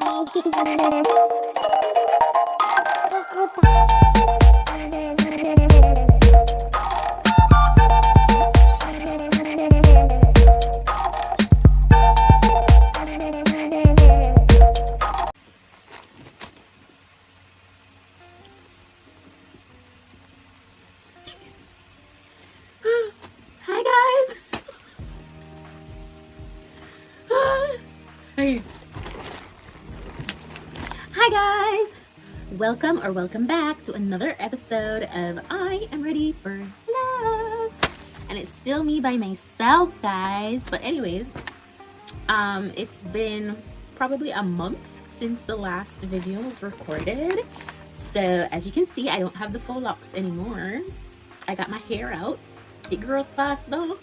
Hi guys. Hey. Hi guys. Welcome back to another episode of I Am Ready for Love. And it's still me by myself, guys. But anyways, it's been probably a month since the last video was recorded. So as you can see, I don't have the faux locks anymore. I got my hair out. It grew fast though.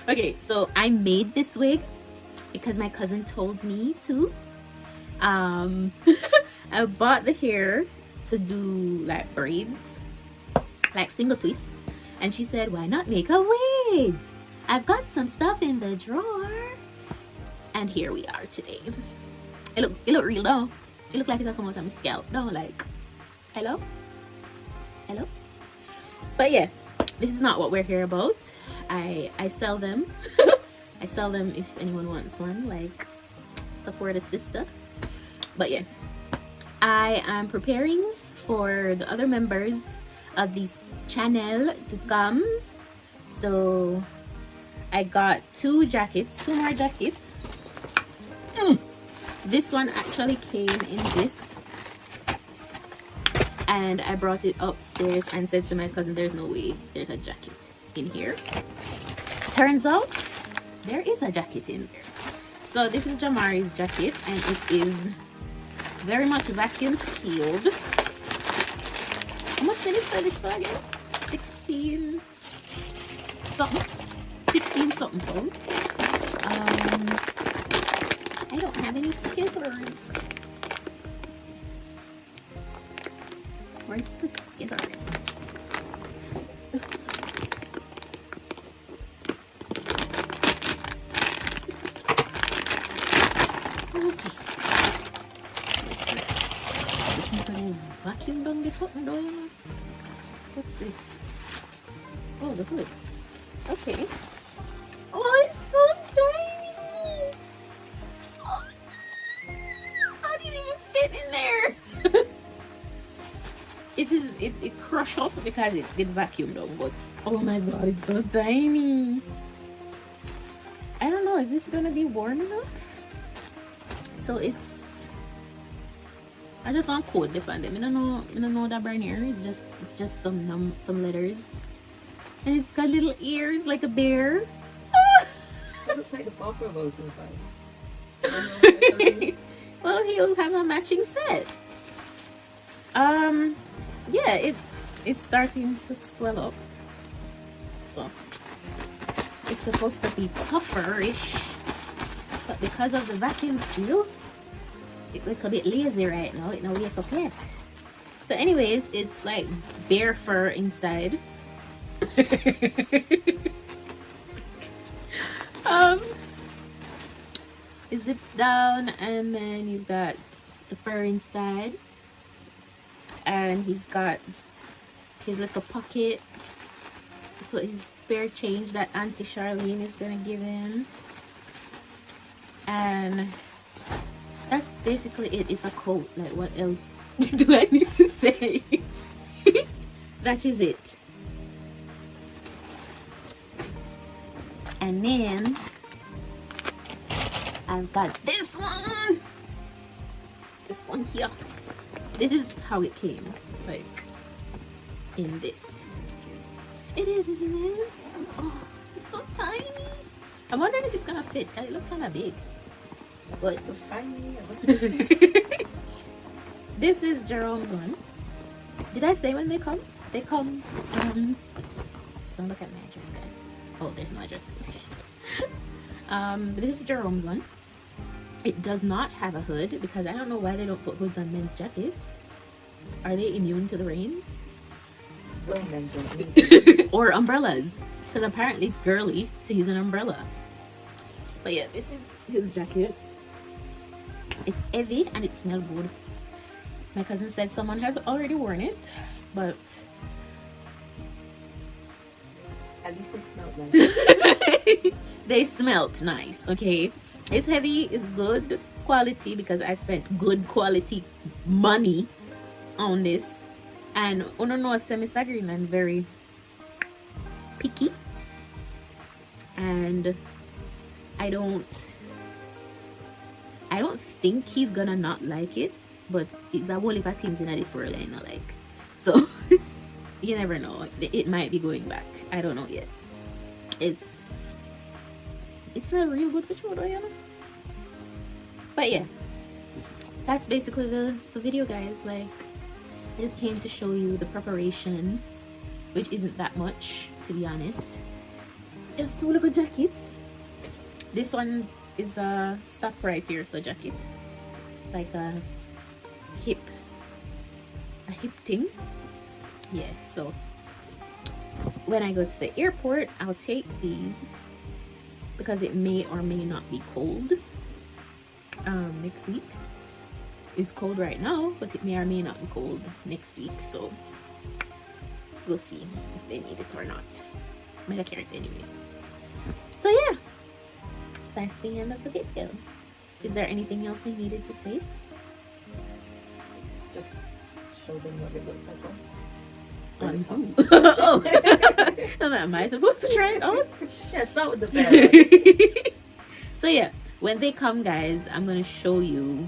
Okay, so I made this wig because my cousin told me to. I bought the hair to do like braids, like single twists, and she said, why not make a wig? I've got some stuff in the drawer. And here we are today. It look real though. It look like it'll come out of my scalp though, like hello. But yeah, this is not what we're here about. I sell them. I sell them if anyone wants one, like support a sister. But yeah, I am preparing for the other members of this channel to come. So I got two more jackets. This one actually came in this, and I brought it upstairs and said to my cousin, there's no way there's a jacket in here. Turns out there is a jacket in there. So this is Jamari's jacket, and it is very much vacuum sealed. How much did it for this one again? 16 something pound. I don't have any scissors. Where's the scissors? Okay. Vacuum down this something doing. What's this? Oh, the hood. Okay. Oh, it's so tiny. Oh, how did it even fit in there? It crushed up because it did vacuum down, but oh my god, it's so tiny. I don't know, is this gonna be warm enough? So it's, I just want code defend them. I don't know that brand here. It's just some letters. And it's got little ears like a bear. It looks like a papa about Well, he'll have a matching set. Yeah, it's starting to swell up. So it's supposed to be tougher-ish, but because of the vacuum seal, it's a little bit lazy right now. It no wake up yet. So anyways, it's like bear fur inside. It zips down, and then you've got the fur inside, and he's got his little pocket to put his spare change that Auntie Charlene is gonna give him, and that's basically it. It's a coat. Like, what else do I need to say? That is it. And then I've got this one. This one here. This is how it came. Like, in this. It is, isn't it? Oh, it's so tiny. I'm wondering if it's gonna fit. It looks kind of big. But it's so tiny. This is Jerome's one. Did I say when they come? They come. Don't look at my address, guys. Oh, there's no address. This is Jerome's one. It does not have a hood because I don't know why they don't put hoods on men's jackets. Are they immune to the rain? Or umbrellas, because apparently it's girly to use an umbrella. But yeah, this is his jacket. It's heavy and it smells good. My cousin said someone has already worn it, but At least they smell nice. they smelt nice. Okay, it's heavy, it's good quality because I spent good quality money on this. And uno know Mr. Green, I'm very picky, and I don't think he's gonna not like it, but it's a whole heap of things in this world I not like. So you never know. It might be going back. I don't know yet. It's not real good for sure, you know. But yeah, that's basically the video, guys. Like, I just came to show you the preparation, which isn't that much, to be honest. Just two little jackets. This one is a stop right here, so jacket, like a hip thing. Yeah, so when I go to the airport, I'll take these because it may or may not be cold next week. It's cold right now, but it may or may not be cold next week, so we'll see if they need it or not. But I carry it anyway. So yeah, that's the end of the video. Is there anything else you needed to say? Just show them what it looks like. On who? Oh, am I supposed to try it on? Yeah, start with the bed. So yeah, when they come, guys, I'm gonna show you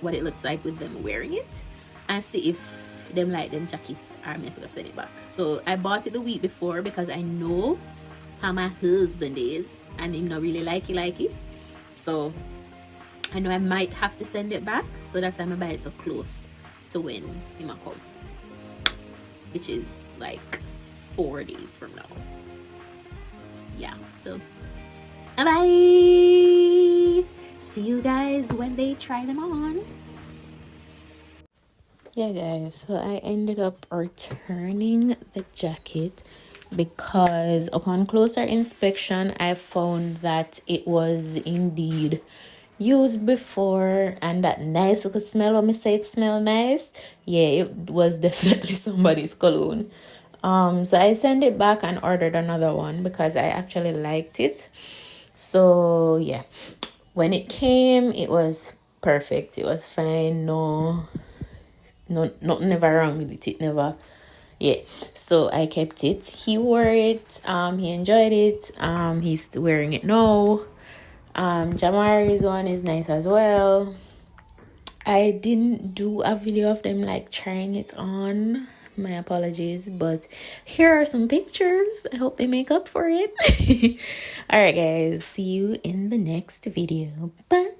what it looks like with them wearing it and see if them like them jackets or I'm gonna send it back. So I bought it the week before because I know how my husband is and he not really like it. So I know I might have to send it back, so that's why I'm gonna buy it so close to when he might come, which is like 4 days from now. Yeah, so bye. See you guys when they try them on. Yeah, guys, so I ended up returning the jacket because upon closer inspection I found that it was indeed used before, and that nice little smell, when me say it smell nice, yeah, it was definitely somebody's cologne. So I sent it back and ordered another one because I actually liked it. So yeah, when it came, it was perfect. It was fine. No, nothing never wrong with it. It never, yeah. So I kept it. He wore it. He enjoyed it. He's wearing it now. Jamari's one is nice as well. I didn't do a video of them like trying it on. My apologies, but here are some pictures. I hope they make up for it. All right, guys, see you in the next video. Bye.